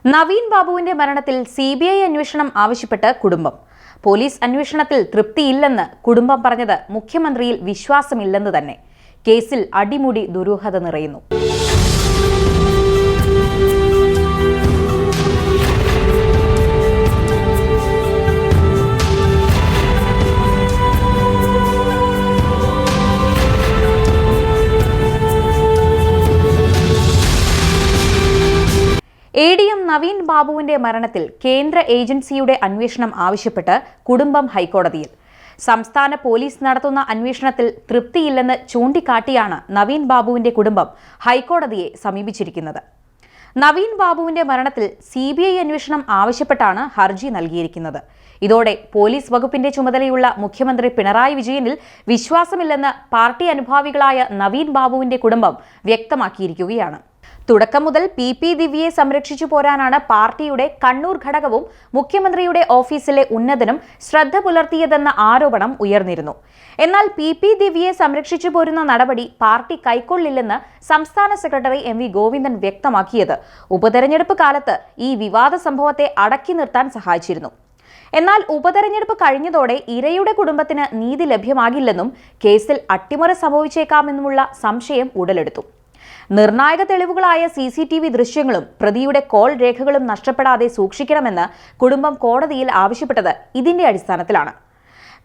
നവീൻ ബാബുവിന്റെ മരണത്തിൽ സിബിഐ അന്വേഷണം ആവശ്യപ്പെട്ട് കുടുംബം. പോലീസ് അന്വേഷണത്തിൽ തൃപ്തിയില്ലെന്ന് കുടുംബം പറഞ്ഞത് മുഖ്യമന്ത്രിയിൽ വിശ്വാസമില്ലെന്ന് തന്നെ. കേസിൽ അടിമുടി ദുരൂഹത നിറയുന്നു. ADM നവീൻ ബാബുവിന്റെ മരണത്തിൽ കേന്ദ്ര ഏജൻസിയുടെ അന്വേഷണം ആവശ്യപ്പെട്ട് കുടുംബം ഹൈക്കോടതിയിൽ. സംസ്ഥാന പോലീസ് നടത്തുന്ന അന്വേഷണത്തിൽ തൃപ്തിയില്ലെന്ന് ചൂണ്ടിക്കാട്ടിയാണ് നവീൻ ബാബുവിന്റെ കുടുംബം ഹൈക്കോടതിയെ സമീപിച്ചിരിക്കുന്നത്. നവീൻ ബാബുവിന്റെ മരണത്തിൽ CBI അന്വേഷണം ആവശ്യപ്പെട്ടാണ് ഹർജി നൽകിയിരിക്കുന്നത്. ഇതോടെ പോലീസ് വകുപ്പിന്റെ ചുമതലയുള്ള മുഖ്യമന്ത്രി പിണറായി വിജയനിൽ വിശ്വാസമില്ലെന്ന് പാർട്ടി അനുഭാവികളായ നവീൻ ബാബുവിന്റെ കുടുംബം വ്യക്തമാക്കിയിരിക്കുകയാണ്. തുടക്കം മുതൽ PP ദിവ്യയെ സംരക്ഷിച്ചു പോരാനാണ് പാർട്ടിയുടെ കണ്ണൂർ ഘടകവും മുഖ്യമന്ത്രിയുടെ ഓഫീസിലെ ഉന്നതനും ശ്രദ്ധ പുലർത്തിയതെന്ന ആരോപണം ഉയർന്നിരുന്നു. എന്നാൽ PP ദിവ്യയെ സംരക്ഷിച്ചു പോരുന്ന നടപടി പാർട്ടി കൈക്കൊള്ളില്ലെന്ന് സംസ്ഥാന സെക്രട്ടറി MV ഗോവിന്ദൻ വ്യക്തമാക്കിയത് ഉപതെരഞ്ഞെടുപ്പ് കാലത്ത് ഈ വിവാദ സംഭവത്തെ അടക്കി നിർത്താൻ സഹായിച്ചിരുന്നു. എന്നാൽ ഉപതെരഞ്ഞെടുപ്പ് കഴിഞ്ഞതോടെ ഇരയുടെ കുടുംബത്തിന് നീതി ലഭ്യമാകില്ലെന്നും കേസിൽ അട്ടിമറി സംഭവിച്ചേക്കാമെന്നുമുള്ള സംശയം ഉടലെടുത്തു. നിർണായക തെളിവുകളായ CCTV ദൃശ്യങ്ങളും പ്രതിയുടെ കോൾ രേഖകളും നഷ്ടപ്പെടാതെ സൂക്ഷിക്കണമെന്ന് കുടുംബം കോടതിയിൽ ആവശ്യപ്പെട്ടത് ഇതിന്റെ അടിസ്ഥാനത്തിലാണ്.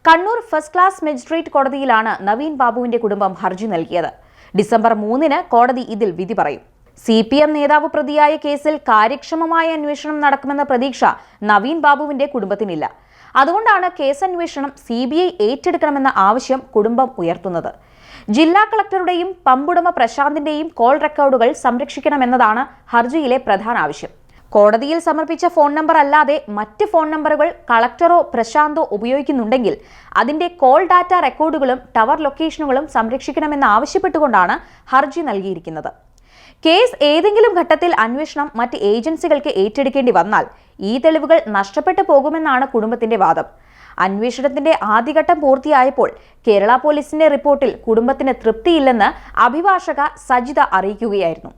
കണ്ണൂർ ഫസ്റ്റ് ക്ലാസ് മജിസ്ട്രേറ്റ് കോടതിയിലാണ് നവീൻ ബാബുവിന്റെ കുടുംബം ഹർജി നൽകിയത്. ഡിസംബർ 3-ന് കോടതി ഇതിൽ വിധി പറയും. CPM നേതാവ് പ്രതിയായ കേസിൽ കാര്യക്ഷമമായ അന്വേഷണം നടക്കുമെന്ന പ്രതീക്ഷ നവീൻ ബാബുവിന്റെ കുടുംബത്തിനില്ല. അതുകൊണ്ടാണ് കേസന്വേഷണം CBI ഏറ്റെടുക്കണമെന്ന ആവശ്യം കുടുംബം ഉയർത്തുന്നത്. ജില്ലാ കളക്ടറുടെയും പമ്പുടമ പ്രശാന്തിന്റെയും കോൾ റെക്കോർഡുകൾ സംരക്ഷിക്കണമെന്നതാണ് ഹർജിയിലെ പ്രധാന ആവശ്യം. കോടതിയിൽ സമർപ്പിച്ച ഫോൺ നമ്പർ അല്ലാതെ മറ്റ് ഫോൺ നമ്പറുകൾ കളക്ടറോ പ്രശാന്തോ ഉപയോഗിക്കുന്നുണ്ടെങ്കിൽ അതിന്റെ കോൾ ഡാറ്റ റെക്കോർഡുകളും ടവർ ലൊക്കേഷനുകളും സംരക്ഷിക്കണമെന്ന് ആവശ്യപ്പെട്ടുകൊണ്ടാണ് ഹർജി നൽകിയിരിക്കുന്നത്. കേസ് ഏതെങ്കിലും ഘട്ടത്തിൽ അന്വേഷണം മറ്റ് ഏജൻസികൾക്ക് ഏറ്റെടുക്കേണ്ടി വന്നാൽ ഈ തെളിവുകൾ നഷ്ടപ്പെട്ടു പോകുമെന്നാണ് കുടുംബത്തിന്റെ വാദം. അന്വേഷണത്തിന്റെ ആദ്യഘട്ടം പൂർത്തിയായപ്പോൾ കേരള പോലീസിന്റെ റിപ്പോർട്ടിൽ കുടുംബത്തിന് തൃപ്തിയില്ലെന്ന് അഭിഭാഷക സജിത അറിയിക്കുകയായിരുന്നു.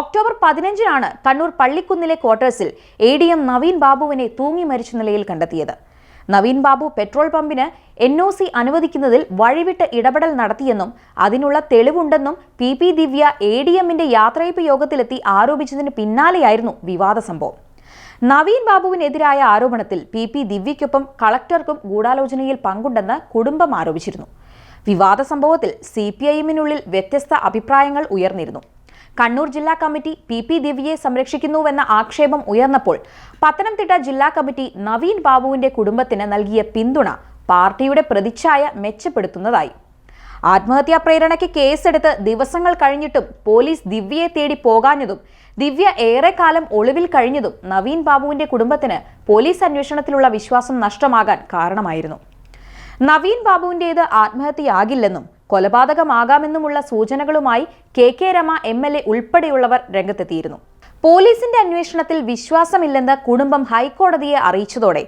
ഒക്ടോബർ 15-നാണ് കണ്ണൂർ പള്ളിക്കുന്നിലെ ക്വാർട്ടേഴ്സിൽ ADM നവീൻ ബാബുവിനെ തൂങ്ങി മരിച്ച നിലയിൽ കണ്ടെത്തിയത്. നവീൻ ബാബു പെട്രോൾ പമ്പിന് NOC അനുവദിക്കുന്നതിൽ വഴിവിട്ട് ഇടപെടൽ നടത്തിയെന്നും അതിനുള്ള തെളിവുണ്ടെന്നും PP ദിവ്യ ADMന്റെ യാത്രയപ്പ് യോഗത്തിലെത്തി ആരോപിച്ചതിന് പിന്നാലെയായിരുന്നു വിവാദ സംഭവം. നവീൻ ബാബുവിനെതിരായ ആരോപണത്തിൽ PP ദിവ്യയ്ക്കൊപ്പം കളക്ടർക്കും ഗൂഢാലോചനയിൽ പങ്കുണ്ടെന്ന് കുടുംബം ആരോപിച്ചിരുന്നു. വിവാദ സംഭവത്തിൽ CPIM-നുള്ളിൽ വ്യത്യസ്ത അഭിപ്രായങ്ങൾ ഉയർന്നിരുന്നു. കണ്ണൂർ ജില്ലാ കമ്മിറ്റി PP ദിവ്യയെ സംരക്ഷിക്കുന്നുവെന്ന ആക്ഷേപം ഉയർന്നപ്പോൾ പത്തനംതിട്ട ജില്ലാ കമ്മിറ്റി നവീൻ ബാബുവിന്റെ കുടുംബത്തിന് നൽകിയ പിന്തുണ പാർട്ടിയുടെ പ്രതിച്ഛായ മെച്ചപ്പെടുത്തുന്നതായി. ആത്മഹത്യാ പ്രേരണയ്ക്ക് കേസെടുത്ത് ദിവസങ്ങൾ കഴിഞ്ഞിട്ടും പോലീസ് ദിവ്യയെ തേടി പോകാഞ്ഞതും ദിവ്യ ഏറെക്കാലം ഒളിവിൽ കഴിഞ്ഞതും നവീൻ ബാബുവിന്റെ കുടുംബത്തിന് പോലീസ് അന്വേഷണത്തിലുള്ള വിശ്വാസം നഷ്ടമാകാൻ കാരണമായിരുന്നു. നവീൻ ബാബുവിന്റേത് ആത്മഹത്യയാകില്ലെന്നും കൊലപാതകമാകാമെന്നുമുള്ള സൂചനകളുമായി KK രമ MLA ഉൾപ്പെടെയുള്ളവർ രംഗത്തെത്തിയിരുന്നു. പോലീസിന്റെ അന്വേഷണത്തിൽ വിശ്വാസമില്ലെന്ന് കുടുംബം ഹൈക്കോടതിയെ അറിയിച്ചതോടെ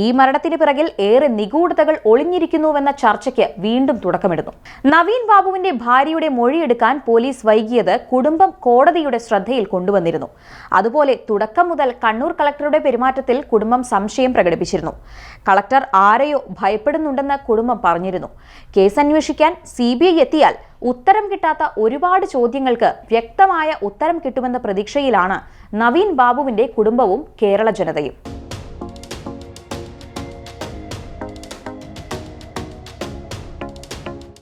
ഈ മരണത്തിന് പിറകിൽ ഏറെ നിഗൂഢതകൾ ഒളിഞ്ഞിരിക്കുന്നുവെന്ന ചർച്ചയ്ക്ക് വീണ്ടും തുടക്കമിടുന്നു. നവീൻ ബാബുവിന്റെ ഭാര്യയുടെ മൊഴിയെടുക്കാൻ പോലീസ് വൈകിയത് കുടുംബം കോടതിയുടെ ശ്രദ്ധയിൽ കൊണ്ടുവന്നിരുന്നു. അതുപോലെ തുടക്കം മുതൽ കണ്ണൂർ കളക്ടറുടെ പെരുമാറ്റത്തിൽ കുടുംബം സംശയം പ്രകടിപ്പിച്ചിരുന്നു. കളക്ടർ ആരെയോ ഭയപ്പെടുന്നുണ്ടെന്ന് കുടുംബം പറഞ്ഞിരുന്നു. കേസ് അന്വേഷിക്കാൻ CBI എത്തിയാൽ ഉത്തരം കിട്ടാത്ത ഒരുപാട് ചോദ്യങ്ങൾക്ക് വ്യക്തമായ ഉത്തരം കിട്ടുമെന്ന പ്രതീക്ഷയിലാണ് നവീൻ ബാബുവിന്റെ കുടുംബവും കേരള ജനതയും.